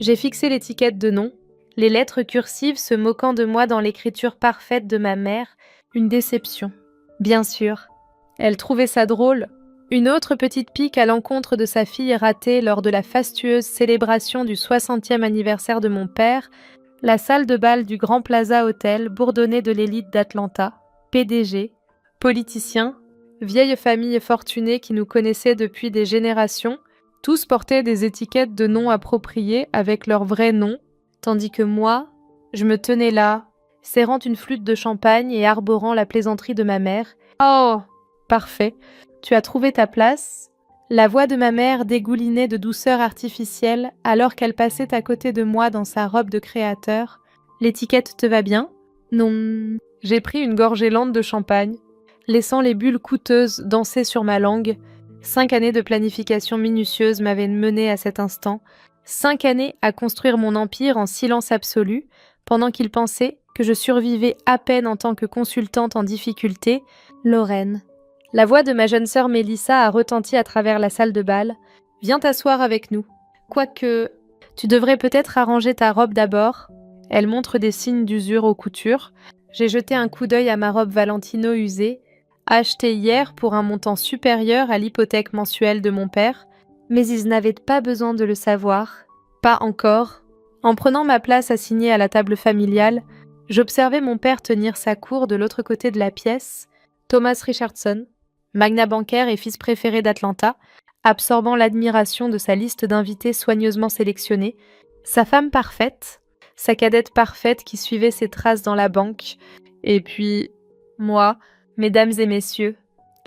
J'ai fixé l'étiquette de nom, les lettres cursives se moquant de moi dans l'écriture parfaite de ma mère, une déception. Bien sûr. Elle trouvait ça drôle. Une autre petite pique à l'encontre de sa fille ratée lors de la fastueuse célébration du 60e anniversaire de mon père, la salle de bal du Grand Plaza Hotel bourdonnait de l'élite d'Atlanta, PDG, politiciens, vieille famille fortunée qui nous connaissait depuis des générations, tous portaient des étiquettes de noms appropriés avec leur vrai nom, tandis que moi, je me tenais là, serrant une flûte de champagne et arborant la plaisanterie de ma mère. « Oh, parfait, tu as trouvé ta place ?» La voix de ma mère dégoulinait de douceur artificielle alors qu'elle passait à côté de moi dans sa robe de créateur. « L'étiquette te va bien ?»« Non. » J'ai pris une gorgée lente de champagne, laissant les bulles coûteuses danser sur ma langue. 5 années de planification minutieuse m'avaient mené à cet instant. 5 années à construire mon empire en silence absolu, pendant qu'il pensait que je survivais à peine en tant que consultante en difficulté. Lorraine. La voix de ma jeune sœur Mélissa a retenti à travers la salle de bal. « Viens t'asseoir avec nous. Quoique, tu devrais peut-être arranger ta robe d'abord. » Elle montre des signes d'usure aux coutures. J'ai jeté un coup d'œil à ma robe Valentino usée, achetée hier pour un montant supérieur à l'hypothèque mensuelle de mon père, mais ils n'avaient pas besoin de le savoir. Pas encore. En prenant ma place assignée à la table familiale, j'observais mon père tenir sa cour de l'autre côté de la pièce. Thomas Richardson, magnat bancaire et fils préféré d'Atlanta, absorbant l'admiration de sa liste d'invités soigneusement sélectionnés, sa femme parfaite, sa cadette parfaite qui suivait ses traces dans la banque, et puis moi, mesdames et messieurs.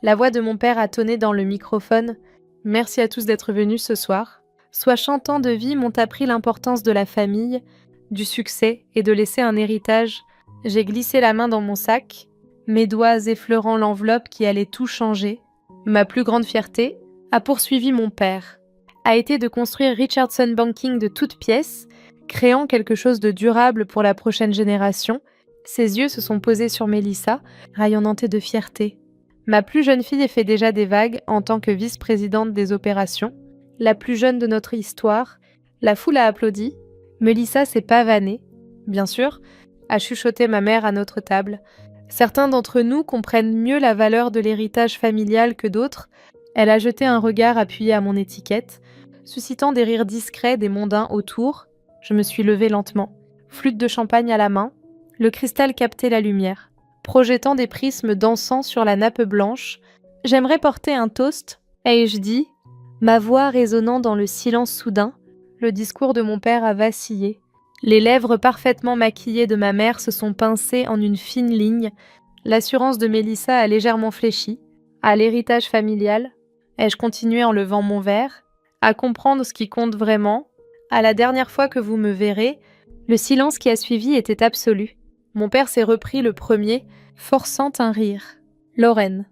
La voix de mon père a tonné dans le microphone. « Merci à tous d'être venus ce soir. » Soit chantant de vie m'ont appris l'importance de la famille, du succès et de laisser un héritage. J'ai glissé la main dans mon sac, mes doigts effleurant l'enveloppe qui allait tout changer. Ma plus grande fierté, a poursuivi mon père, a été de construire Richardson Banking de toutes pièces, créant quelque chose de durable pour la prochaine génération. Ses yeux se sont posés sur Mélissa, rayonnantée de fierté. Ma plus jeune fille fait déjà des vagues en tant que vice-présidente des opérations, la plus jeune de notre histoire. La foule a applaudi. Mélissa s'est pavanée, bien sûr, a chuchoté ma mère à notre table. Certains d'entre nous comprennent mieux la valeur de l'héritage familial que d'autres. Elle a jeté un regard appuyé à mon étiquette, suscitant des rires discrets des mondains autour. Je me suis levée lentement, flûte de champagne à la main. Le cristal captait la lumière, projetant des prismes dansant sur la nappe blanche. J'aimerais porter un toast, ai-je dit, ma voix résonnant dans le silence soudain. Le discours de mon père a vacillé. Les lèvres parfaitement maquillées de ma mère se sont pincées en une fine ligne. L'assurance de Mélissa a légèrement fléchi. À l'héritage familial, ai-je continué en levant mon verre, à comprendre ce qui compte vraiment. À la dernière fois que vous me verrez, le silence qui a suivi était absolu. Mon père s'est repris le premier, forçant un rire. Lorraine,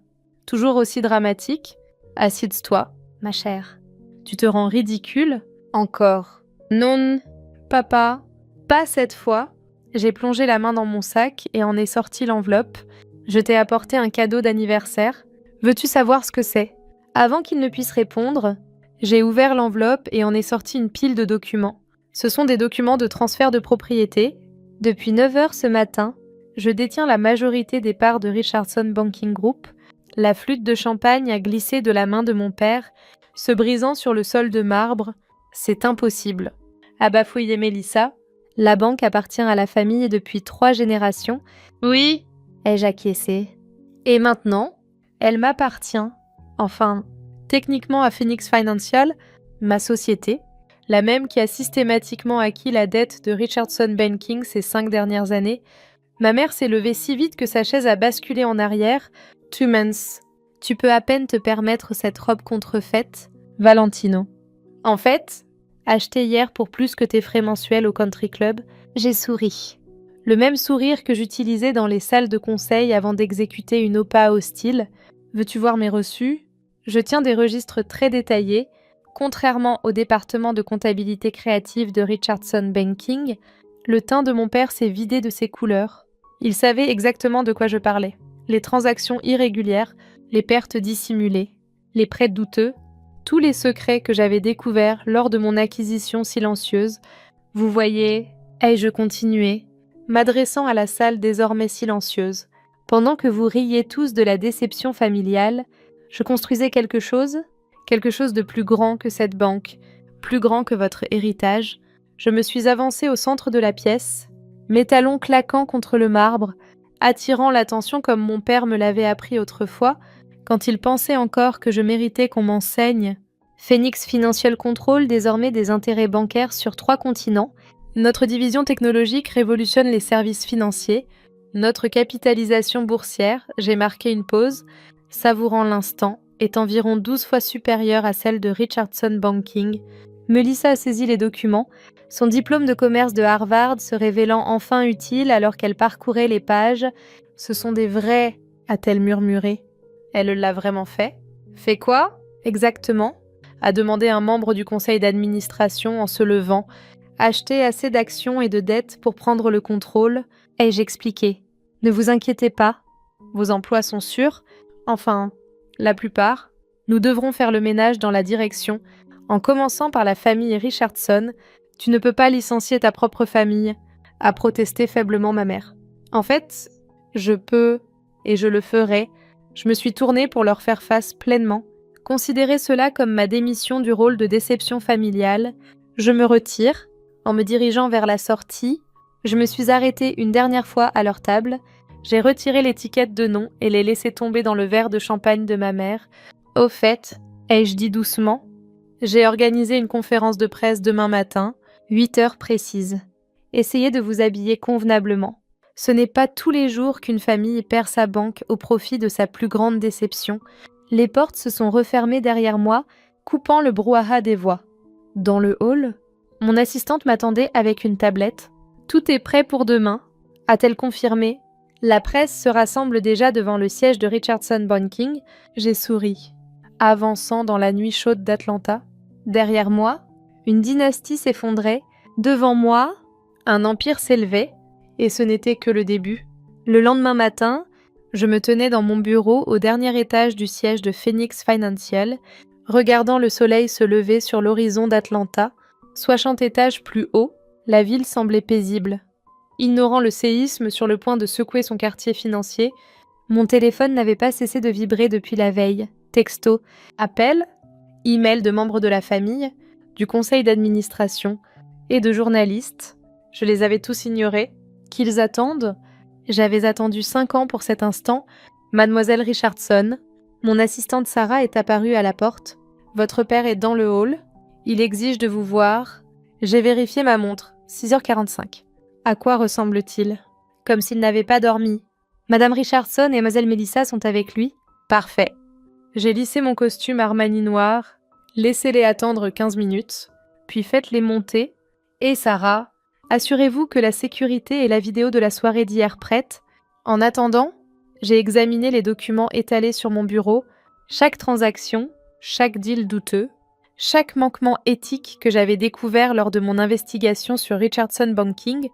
toujours aussi dramatique, assieds-toi, ma chère. Tu te rends ridicule? Encore. Non, papa, pas cette fois. J'ai plongé la main dans mon sac et en ai sorti l'enveloppe. Je t'ai apporté un cadeau d'anniversaire. Veux-tu savoir ce que c'est? Avant qu'il ne puisse répondre, j'ai ouvert l'enveloppe et en ai sorti une pile de documents. Ce sont des documents de transfert de propriété. Depuis 9 heures ce matin, je détiens la majorité des parts de Richardson Banking Group. La flûte de champagne a glissé de la main de mon père, se brisant sur le sol de marbre. C'est impossible. A bafouillé Mélissa. La banque appartient à la famille depuis 3 générations. Oui, ai-je acquiescé. Et maintenant, elle m'appartient. Enfin, techniquement à Phoenix Financial, ma société, la même qui a systématiquement acquis la dette de Richardson Banking ces 5 dernières années. Ma mère s'est levée si vite que sa chaise a basculé en arrière. Tumens, tu peux à peine te permettre cette robe contrefaite. Valentino. En fait, achetée hier pour plus que tes frais mensuels au country club, j'ai souri. Le même sourire que j'utilisais dans les salles de conseil avant d'exécuter une OPA hostile. Veux-tu voir mes reçus? Je tiens des registres très détaillés. Contrairement au département de comptabilité créative de Richardson Banking, le teint de mon père s'est vidé de ses couleurs. Il savait exactement de quoi je parlais. Les transactions irrégulières, les pertes dissimulées, les prêts douteux. tous les secrets que j'avais découverts lors de mon acquisition silencieuse. Vous voyez, ai-je continué, m'adressant à la salle désormais silencieuse. Pendant que vous riez tous de la déception familiale, je construisais quelque chose de plus grand que cette banque, plus grand que votre héritage. Je me suis avancée au centre de la pièce, mes talons claquant contre le marbre, attirant l'attention comme mon père me l'avait appris autrefois, quand il pensait encore que je méritais qu'on m'enseigne. Phoenix Financial Control, désormais des intérêts bancaires sur 3 continents. Notre division technologique révolutionne les services financiers. Notre capitalisation boursière, j'ai marqué une pause, savourant l'instant, est environ 12 fois supérieure à celle de Richardson Banking. Melissa a saisi les documents, son diplôme de commerce de Harvard se révélant enfin utile alors qu'elle parcourait les pages. « Ce sont des vrais », a-t-elle murmuré. Elle l'a vraiment fait. « Fait quoi ? Exactement ?» a demandé un membre du conseil d'administration en se levant. « Acheter assez d'actions et de dettes pour prendre le contrôle. » Ai-je expliqué. « Ne vous inquiétez pas. Vos emplois sont sûrs. Enfin, la plupart. Nous devrons faire le ménage dans la direction. En commençant par la famille Richardson, tu ne peux pas licencier ta propre famille, a protesté faiblement ma mère. En fait, je peux, et je le ferai. Je me suis tournée pour leur faire face pleinement. Considérez cela comme ma démission du rôle de déception familiale. Je me retire. En me dirigeant vers la sortie, je me suis arrêtée une dernière fois à leur table. J'ai retiré l'étiquette de nom et l'ai laissé tomber dans le verre de champagne de ma mère. Au fait, ai-je dit doucement, j'ai organisé une conférence de presse demain matin, 8 heures précises. Essayez de vous habiller convenablement. Ce n'est pas tous les jours qu'une famille perd sa banque au profit de sa plus grande déception. Les portes se sont refermées derrière moi, coupant le brouhaha des voix. Dans le hall, mon assistante m'attendait avec une tablette. « Tout est prêt pour demain », a-t-elle confirmé. La presse se rassemble déjà devant le siège de Richardson Banking. J'ai souri, avançant dans la nuit chaude d'Atlanta. Derrière moi, une dynastie s'effondrait. Devant moi, un empire s'élevait. Et ce n'était que le début. Le lendemain matin, je me tenais dans mon bureau au dernier étage du siège de Phoenix Financial, regardant le soleil se lever sur l'horizon d'Atlanta. 60 étages plus haut, la ville semblait paisible. Ignorant le séisme sur le point de secouer son quartier financier, mon téléphone n'avait pas cessé de vibrer depuis la veille. Texto, appel, email de membres de la famille, du conseil d'administration et de journalistes. Je les avais tous ignorés. Qu'ils attendent ? J'avais attendu 5 ans pour cet instant. Mademoiselle Richardson, mon assistante Sarah est apparue à la porte. Votre père est dans le hall. Il exige de vous voir. J'ai vérifié ma montre. 6h45. À quoi ressemble-t-il ? Comme s'il n'avait pas dormi. Madame Richardson et Mademoiselle Melissa sont avec lui ? Parfait. J'ai lissé mon costume Armani noir, laissez-les attendre 15 minutes, puis faites-les monter. Et Sarah, assurez-vous que la sécurité et la vidéo de la soirée d'hier prêtes. En attendant, j'ai examiné les documents étalés sur mon bureau, chaque transaction, chaque deal douteux, chaque manquement éthique que j'avais découvert lors de mon investigation sur Richardson Banking,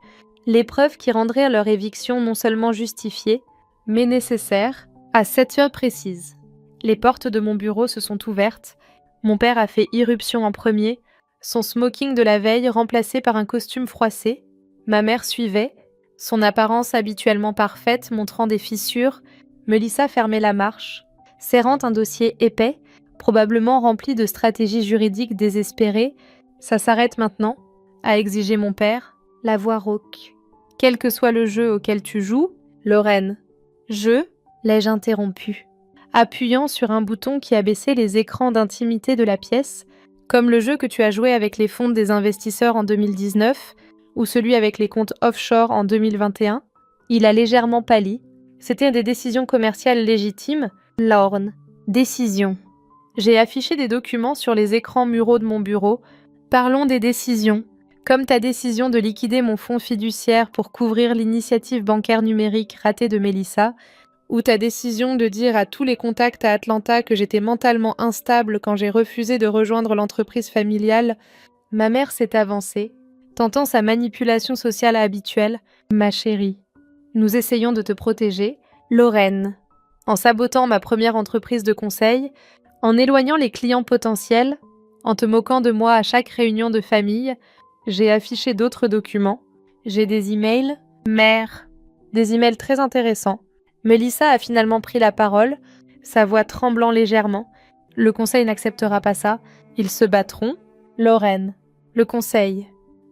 les preuves qui rendraient leur éviction non seulement justifiée, mais nécessaire, à 7 heures précises. Les portes de mon bureau se sont ouvertes. Mon père a fait irruption en premier, son smoking de la veille remplacé par un costume froissé. Ma mère suivait, son apparence habituellement parfaite montrant des fissures. Melissa fermait la marche, serrant un dossier épais, probablement rempli de stratégies juridiques désespérées. « Ça s'arrête maintenant ?» a exigé mon père, la voix rauque. « Quel que soit le jeu auquel tu joues, Lorraine. »« Je ?» l'ai-je interrompu, appuyant sur un bouton qui abaissait les écrans d'intimité de la pièce, comme le jeu que tu as joué avec les fonds des investisseurs en 2019 ou celui avec les comptes offshore en 2021. Il a légèrement pâli. C'était des décisions commerciales légitimes. Lorne. Décision. J'ai affiché des documents sur les écrans muraux de mon bureau. Parlons des décisions. Comme ta décision de liquider mon fonds fiduciaire pour couvrir l'initiative bancaire numérique ratée de Melissa, ou ta décision de dire à tous les contacts à Atlanta que j'étais mentalement instable quand j'ai refusé de rejoindre l'entreprise familiale. Ma mère s'est avancée, tentant sa manipulation sociale habituelle. Ma chérie, nous essayons de te protéger. Lorraine. En sabotant ma première entreprise de conseil, En éloignant les clients potentiels, en te moquant de moi à chaque réunion de famille, j'ai affiché d'autres documents. J'ai des emails, mère, des emails très intéressants. Mélissa a finalement pris la parole, sa voix tremblant légèrement. Le conseil n'acceptera pas ça. Ils se battront. Lorraine. Le conseil.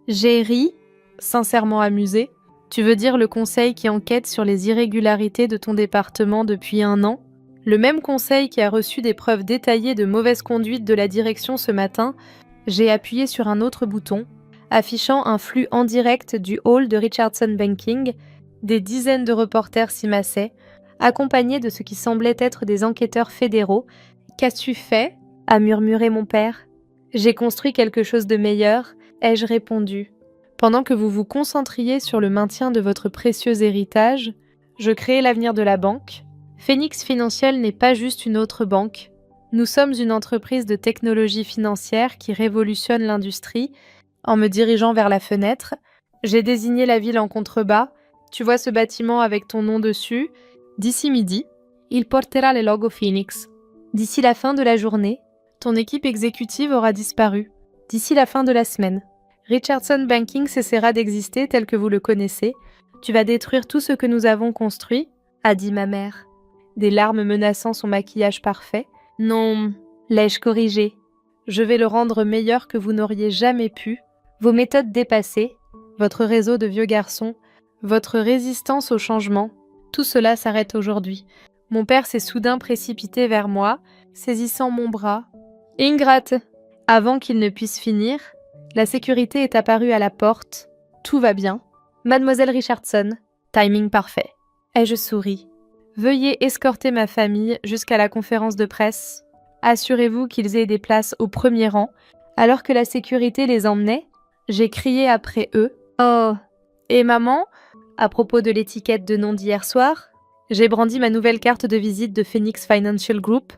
J'ai ri, sincèrement amusée. Tu veux dire le conseil qui enquête sur les irrégularités de ton département depuis 1 an? Le même conseil qui a reçu des preuves détaillées de mauvaise conduite de la direction ce matin. J'ai appuyé sur un autre bouton, affichant un flux en direct du hall de Richardson Banking. Des dizaines de reporters s'y massaient, accompagnés de ce qui semblait être des enquêteurs fédéraux. « Qu'as-tu fait » a murmuré mon père. « J'ai construit quelque chose de meilleur » ai-je répondu. Pendant que vous vous concentriez sur le maintien de votre précieux héritage, je créai l'avenir de la banque. Phoenix Financial n'est pas juste une autre banque. Nous sommes une entreprise de technologie financière qui révolutionne l'industrie. En me dirigeant vers la fenêtre, j'ai désigné la ville en contrebas. Tu vois ce bâtiment avec ton nom dessus? D'ici midi, il portera le logo Phoenix. D'ici la fin de la journée, ton équipe exécutive aura disparu. D'ici la fin de la semaine, Richardson Banking cessera d'exister tel que vous le connaissez. Tu vas détruire tout ce que nous avons construit, a dit ma mère. Des larmes menaçant son maquillage parfait. Non, l'ai-je corrigé. Je vais le rendre meilleur que vous n'auriez jamais pu. Vos méthodes dépassées, votre réseau de vieux garçons, votre résistance au changement, tout cela s'arrête aujourd'hui. Mon père s'est soudain précipité vers moi, saisissant mon bras. Ingrate! Avant qu'il ne puisse finir, la sécurité est apparue à la porte. Tout va bien. Mademoiselle Richardson, timing parfait. Ai-je souri. Veuillez escorter ma famille jusqu'à la conférence de presse. Assurez-vous qu'ils aient des places au premier rang. Alors que la sécurité les emmenait, j'ai crié après eux. Oh! Et maman? À propos de l'étiquette de nom d'hier soir, j'ai brandi ma nouvelle carte de visite de Phoenix Financial Group.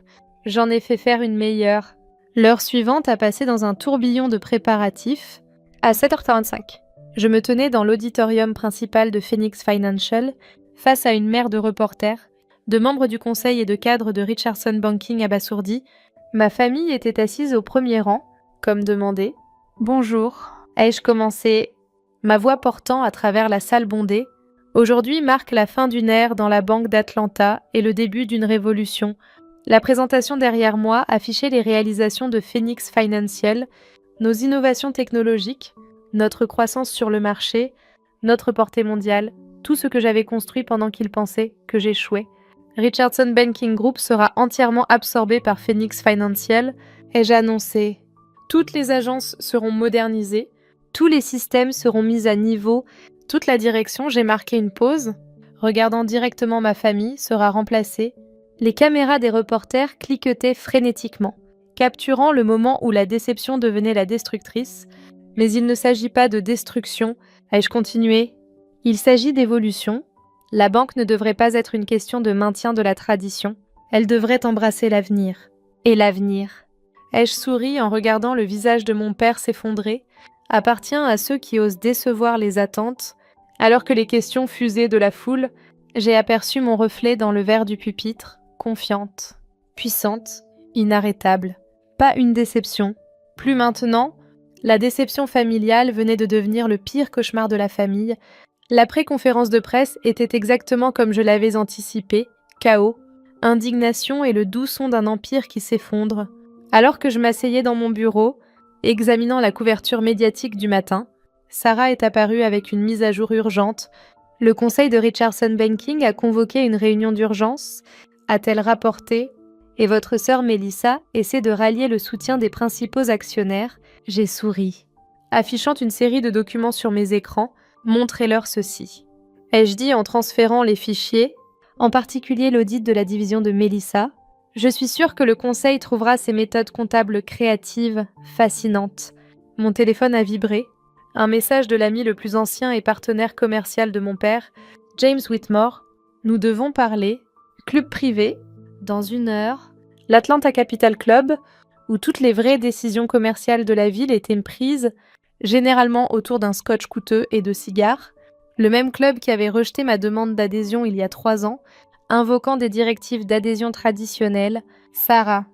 J'en ai fait faire une meilleure. L'heure suivante a passé dans un tourbillon de préparatifs. À 7h45, je me tenais dans l'auditorium principal de Phoenix Financial, face à une mer de reporters, de membres du conseil et de cadres de Richardson Banking abasourdis. Ma famille était assise au premier rang, comme demandé. « Bonjour » ai-je commencé, ma voix portant à travers la salle bondée. Aujourd'hui marque la fin d'une ère dans la Banque d'Atlanta et le début d'une révolution. La présentation derrière moi affichait les réalisations de Phoenix Financial, nos innovations technologiques, notre croissance sur le marché, notre portée mondiale, tout ce que j'avais construit pendant qu'ils pensaient que j'échouais. Richardson Banking Group sera entièrement absorbé par Phoenix Financial, ai-je annoncé. Toutes les agences seront modernisées, tous les systèmes seront mis à niveau, toute la direction, j'ai marqué une pause, regardant directement ma famille, sera remplacée. Les caméras des reporters cliquetaient frénétiquement, capturant le moment où la déception devenait la destructrice. Mais il ne s'agit pas de destruction, ai-je continué. Il s'agit d'évolution. La banque ne devrait pas être une question de maintien de la tradition. Elle devrait embrasser l'avenir. Et l'avenir. Ai-je souri en regardant le visage de mon père s'effondrer, appartient à ceux qui osent décevoir les attentes. Alors que les questions fusaient de la foule, j'ai aperçu mon reflet dans le verre du pupitre. Confiante, puissante, inarrêtable. Pas une déception. Plus maintenant, la déception familiale venait de devenir le pire cauchemar de la famille. L'après-conférence de presse était exactement comme je l'avais anticipé, chaos, indignation et le doux son d'un empire qui s'effondre. Alors que je m'asseyais dans mon bureau, examinant la couverture médiatique du matin, Sarah est apparue avec une mise à jour urgente. Le conseil de Richardson Banking a convoqué une réunion d'urgence, a-t-elle rapporté, et votre sœur Mélissa essaie de rallier le soutien des principaux actionnaires. J'ai souri. Affichant une série de documents sur mes écrans, montrez-leur ceci. Ai-je dit en transférant les fichiers, en particulier l'audit de la division de Mélissa. Je suis sûre que le conseil trouvera ces méthodes comptables créatives, fascinantes. Mon téléphone a vibré. Un message de l'ami le plus ancien et partenaire commercial de mon père, James Whitmore. Nous devons parler. Club privé, dans 1 heure, l'Atlanta Capital Club, où toutes les vraies décisions commerciales de la ville étaient prises, généralement autour d'un scotch coûteux et de cigares, le même club qui avait rejeté ma demande d'adhésion il y a 3 ans, invoquant des directives d'adhésion traditionnelles. Sarah.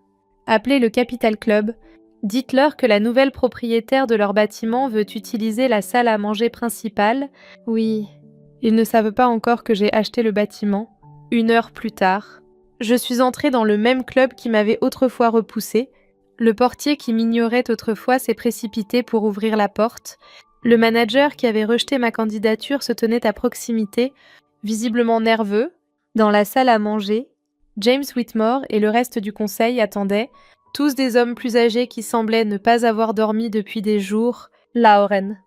Appelez le Capital Club. Dites-leur que la nouvelle propriétaire de leur bâtiment veut utiliser la salle à manger principale. Oui, ils ne savent pas encore que j'ai acheté le bâtiment. 1 heure plus tard, je suis entrée dans le même club qui m'avait autrefois repoussée. Le portier qui m'ignorait autrefois s'est précipité pour ouvrir la porte. Le manager qui avait rejeté ma candidature se tenait à proximité, visiblement nerveux. Dans la salle à manger, James Whitmore et le reste du conseil attendaient, tous des hommes plus âgés qui semblaient ne pas avoir dormi depuis des jours. Lauren,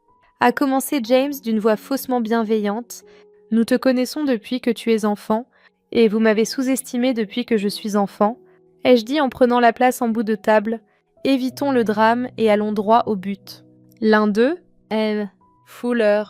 a commencé James d'une voix faussement bienveillante. Nous te connaissons depuis que tu es enfant, et vous m'avez sous-estimé depuis que je suis enfant. Ai-je dit en prenant la place en bout de table, évitons le drame et allons droit au but. L'un d'eux, Fuller,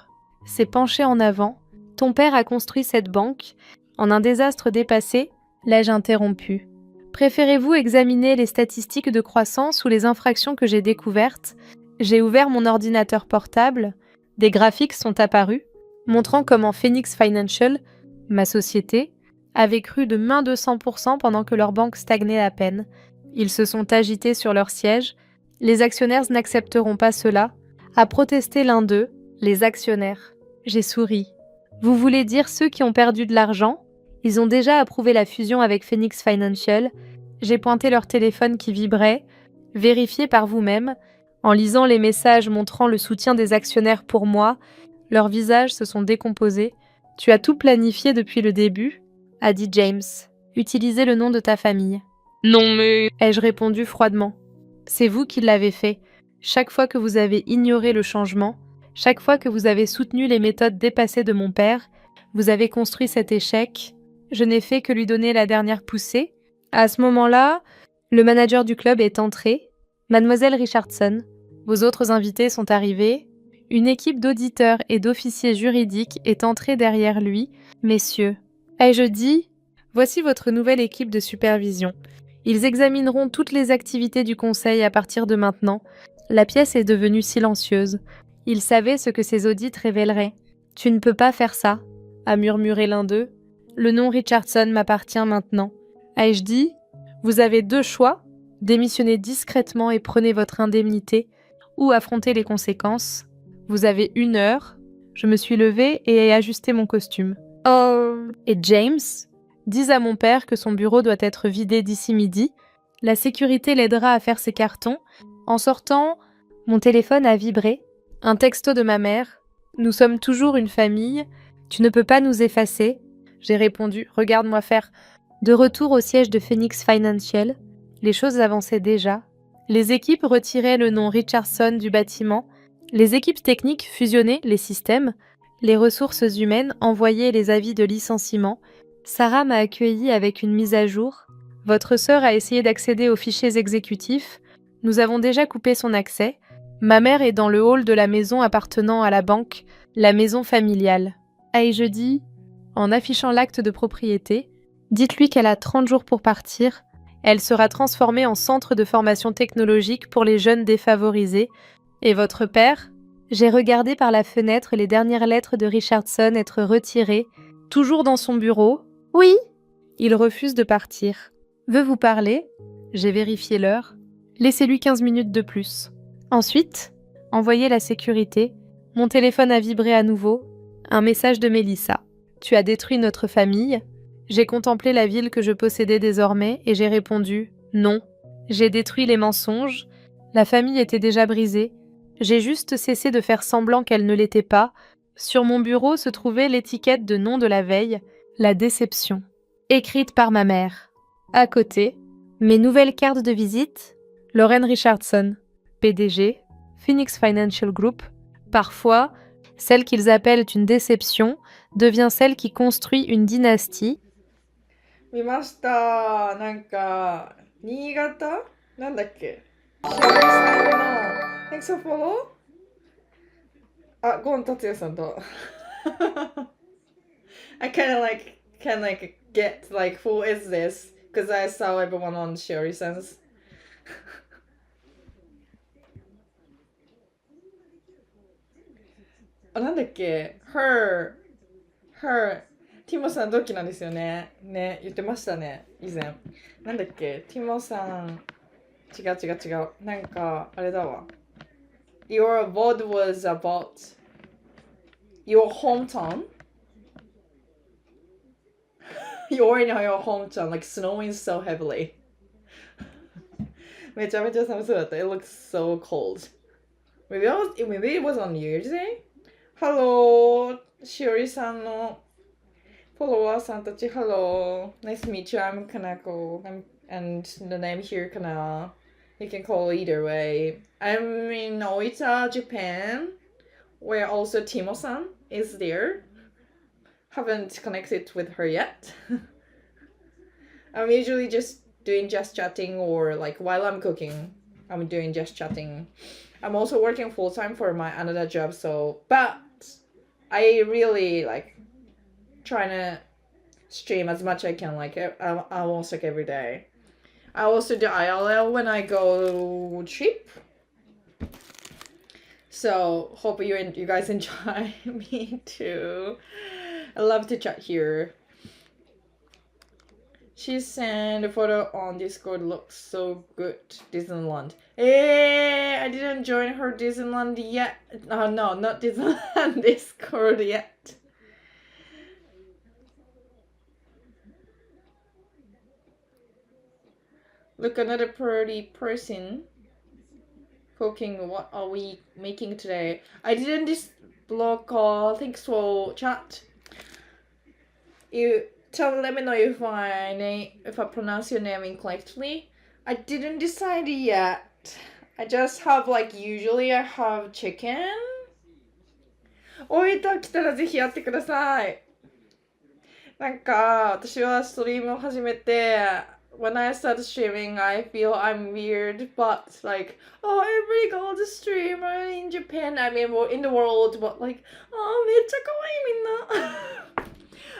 s'est penché en avant. Ton père a construit cette banque. En un désastre dépassé, l'ai-je interrompu. Préférez-vous examiner les statistiques de croissance ou les infractions que j'ai découvertes? J'ai ouvert mon ordinateur portable. Des graphiques sont apparus, montrant comment Phoenix Financial, ma société, avait cru de main de 100% pendant que leur banque stagnait à peine. Ils se sont agités sur leur siège. Les actionnaires n'accepteront pas cela. A protesté l'un d'eux, les actionnaires. J'ai souri. Vous voulez dire ceux qui ont perdu de l'argent? Ils ont déjà approuvé la fusion avec Phoenix Financial. J'ai pointé leur téléphone qui vibrait. Vérifiez par vous-même. En lisant les messages montrant le soutien des actionnaires pour moi, leurs visages se sont décomposés. Tu as tout planifié depuis le début, a dit James. Utilisez le nom de ta famille. Non mais... ai-je répondu froidement. C'est vous qui l'avez fait. Chaque fois que vous avez ignoré le changement, chaque fois que vous avez soutenu les méthodes dépassées de mon père, vous avez construit cet échec. Je n'ai fait que lui donner la dernière poussée. À ce moment-là, le manager du club est entré. Mademoiselle Richardson, vos autres invités sont arrivés. Une équipe d'auditeurs et d'officiers juridiques est entrée derrière lui. Messieurs, ai-je dit, voici votre nouvelle équipe de supervision. Ils examineront toutes les activités du conseil à partir de maintenant. La pièce est devenue silencieuse. Ils savaient ce que ces audits révéleraient. Tu ne peux pas faire ça, a murmuré l'un d'eux. Le nom Richardson m'appartient maintenant. Ai-je dit, vous avez 2 choix, démissionnez discrètement et prenez votre indemnité, ou affrontez les conséquences. Vous avez 1 heure. Je me suis levée et ai ajusté mon costume. Oh. Et James, dis à mon père que son bureau doit être vidé d'ici midi. La sécurité l'aidera à faire ses cartons. En sortant, mon téléphone a vibré. Un texto de ma mère. Nous sommes toujours une famille. Tu ne peux pas nous effacer. J'ai répondu, regarde-moi faire. De retour au siège de Phoenix Financial, les choses avançaient déjà. Les équipes retiraient le nom Richardson du bâtiment. Les équipes techniques fusionnaient les systèmes. Les ressources humaines envoyaient les avis de licenciement. Sarah m'a accueillie avec une mise à jour. Votre sœur a essayé d'accéder aux fichiers exécutifs. Nous avons déjà coupé son accès. Ma mère est dans le hall de la maison appartenant à la banque, la maison familiale. Ai-je dit, en affichant l'acte de propriété, dites-lui qu'elle a 30 jours pour partir. Elle sera transformée en centre de formation technologique pour les jeunes défavorisés. Et votre père? J'ai regardé par la fenêtre les dernières lettres de Richardson être retirées, toujours dans son bureau. Oui. Il refuse de partir. Veut vous parler? J'ai vérifié l'heure. Laissez-lui 15 minutes de plus. Ensuite, envoyez la sécurité. Mon téléphone a vibré à nouveau. Un message de Mélissa. Tu as détruit notre famille. J'ai contemplé la ville que je possédais désormais et j'ai répondu non. J'ai détruit les mensonges. La famille était déjà brisée. J'ai juste cessé de faire semblant qu'elle ne l'était pas. Sur mon bureau se trouvait l'étiquette de nom de la veille, la déception, écrite par ma mère. À côté, mes nouvelles cartes de visite, Lauren Richardson, PDG, Phoenix Financial Group. Parfois, celle qu'ils appellent une déception devient celle qui construit une dynastie. 見ました。なんか、新潟なんだっけ白井さんの Thanks for follow? あ、ゴン達也さんと。I can like get like who is this? Because I saw everyone on Sherry-san's. あ、なんだっけ her ティモさん同期なんですよね。ね、言ってましたね、以前。なんだっけティモさん。違う違う違う。なんか、あれだわ。Your VOD was about your hometown. You already know your hometown, like snowing so heavily. めちゃめちゃ寒そうだった。It looks so cold. Maybe it was on New Year's Day? Hello, しおりさんのフォロワーさんたち、Hello. Nice to meet you. I'm Kanako. And the name here, Kana. You can call either way. I'm in Oita, Japan, where also Timo-san is there. Haven't connected with her yet. I'm usually just doing just chatting or like while I'm cooking, I'm doing just chatting. I'm also working full time for my another job, but I really like trying to stream as much I can, like almost like every day. I also do IRL when I go trip. So hope you guys enjoy. Me too. I love to chat here. She sent a photo on Discord. Looks so good. Disneyland. I didn't join her Disneyland yet. No, not Disneyland Discord yet. Look, another pretty person cooking. What are we making today? I didn't this blog call. Thanks for chat. Let me know if I pronounce your name incorrectly. I didn't decide yet. I just have usually I have chicken. 大分来たらぜひやってください。なんか私はストリームを始めて when I start streaming, I feel I'm weird, but everybody go to stream in Japan. I mean, in the world, but めっちゃ可愛いみんな。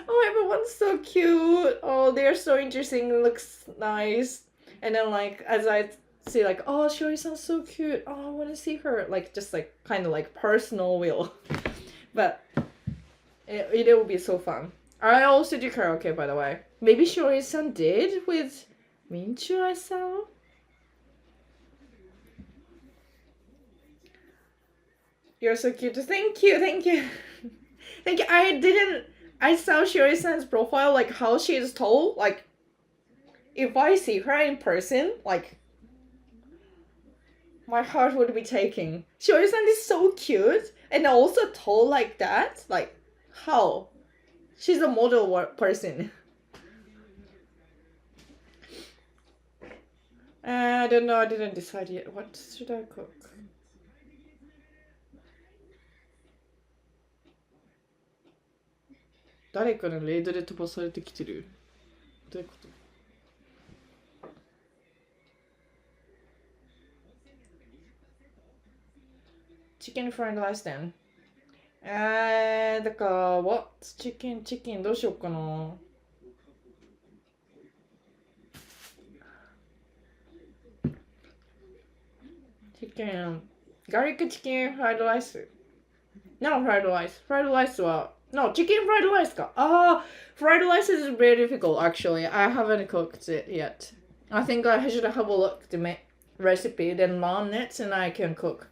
Oh, everyone's so cute. Oh, they're so interesting. It looks nice. And then as I see oh, Shiori sounds so cute. Oh, I want to see her. Just kind of personal will. But it will be so fun. I also do karaoke, by the way. Maybe Shiori-san did with Minchu, I saw. You're so cute. Thank you. Thank you. I saw Shiori-san's profile, how she is tall. If I see her in person, my heart would be taking. Shiori-san is so cute and also tall like that. How? She's a model person. I don't know. I didn't decide yet. What should I cook? 誰かのレイドで飛ばされてきてる。どういうこと？Chicken fried rice then. だから、what? チキンどうしようかな。Garlic chicken fried rice. No, fried rice. Fried rice はNo, chicken fried rice か。fried rice is very difficult actually. I haven't cooked it yet. I think I should have a look at the recipe, then learn it, and I can cook.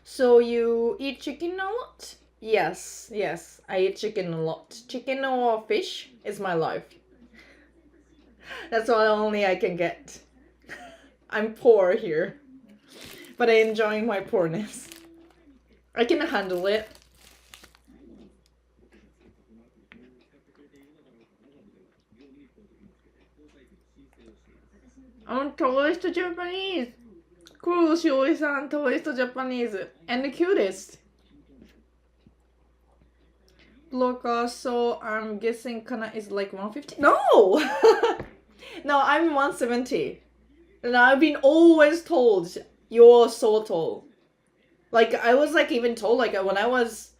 So you eat chicken a lot? Yes, I eat chicken a lot. Chicken or fish is my life. That's all only I can get. I'm poor here, but I enjoy my poorness. I can handle it. I'm tallest Japanese. Cool, Shiori-san, tallest Japanese. And the cutest. Blocker, so I'm guessing Kana is 150? No! No, I'm 170. And I've been always told, you're so tall. I was even told, when I was,